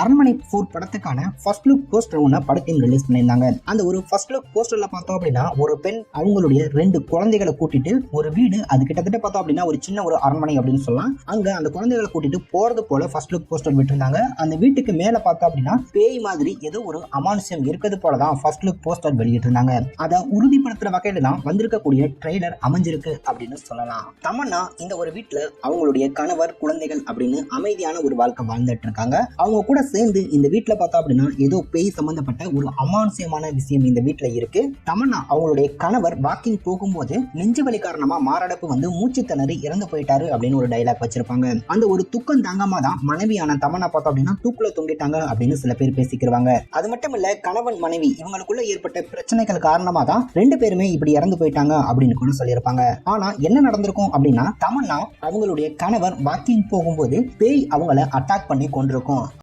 அரண்மனை 4 படத்துக்கான first look poster ஒன்று படத்தையும் ரிலீஸ் பண்ணியிருந்தாங்க. அந்த ஒரு ஃபர்ஸ்ட் லுக் போஸ்டர்ல பார்த்தோம் அப்படின்னா ஒரு பெண் அவங்களுடைய 2 குழந்தைகளை கூட்டிட்டு ஒரு வீடு, அது கிட்டத்தட்ட பார்த்தோம் அப்படின்னா ஒரு சின்ன ஒரு அரண்மனை அப்படின்னு சொல்லலாம், அங்க அந்த குழந்தைகளை கூட்டிட்டு போறது போல ஃபர்ஸ்ட் லுக் போஸ்டர் விட்டுருந்தாங்க. அந்த வீட்டுக்கு மேல பார்த்தோம் அப்படின்னா பேய் மாதிரி ஏதோ ஒரு அமானுஷ்யம் இருக்கிறது போலதான் ஃபர்ஸ்ட் லுக் போஸ்டர் வெளியிட்டு இருந்தாங்க. அதை உறுதிப்படுத்துற வகையில தான் வந்திருக்கக்கூடிய ட்ரெய்லர் அமைஞ்சிருக்கு அப்படின்னு சொல்லலாம். தமன்னா இந்த ஒரு வீட்டுல அவங்களுடைய கணவர், குழந்தைகள் அப்படின்னு அமைதியான ஒரு வாழ்க்கை வாழ்ந்துட்டு இருக்காங்க. அவங்க கூட சேர்ந்து இந்த வீட்டுல பார்த்தா அப்படின்னா ஏதோ பேய் சம்பந்தப்பட்ட ஒரு அமானுஷ்யமான விஷயம் இந்த வீட்டுல இருக்கு. தமன்னா அவங்களுடைய கணவர் வாக்கிங் போகும்போது நெஞ்சு வலி காரணமா மாரடைப்பு வந்து மூச்சு திணறி இறந்து போயிட்டாரு அப்படின்னு ஒரு டைலாக் வச்சிருப்பாங்க. அந்த ஒரு துக்கம் தாங்காம தான் மனைவியான தமன்னா பார்த்தா அப்படின்னா தூக்குல தொங்கிட்டாங்க அப்படின்னு சில பேர் பேசிக்கிறாங்க. அது மட்டும் இல்ல, கணவன் மனைவி இவங்களுக்குள்ள ஏற்பட்ட பிரச்சனைகள் காரணமா தான் 2 பேருமே இப்படி இறந்து போயிட்டாங்க அப்படின்னு கூட சொல்லியிருப்பாங்க. ஆனா என்ன நடந்திருக்கும் அப்படின்னா, தமன்னா அவங்களுடைய கணவர் வாக்கிங் போகும்போது பேய் அவங்கள அட்டாக் பண்ணி கொண்டிருக்கும்.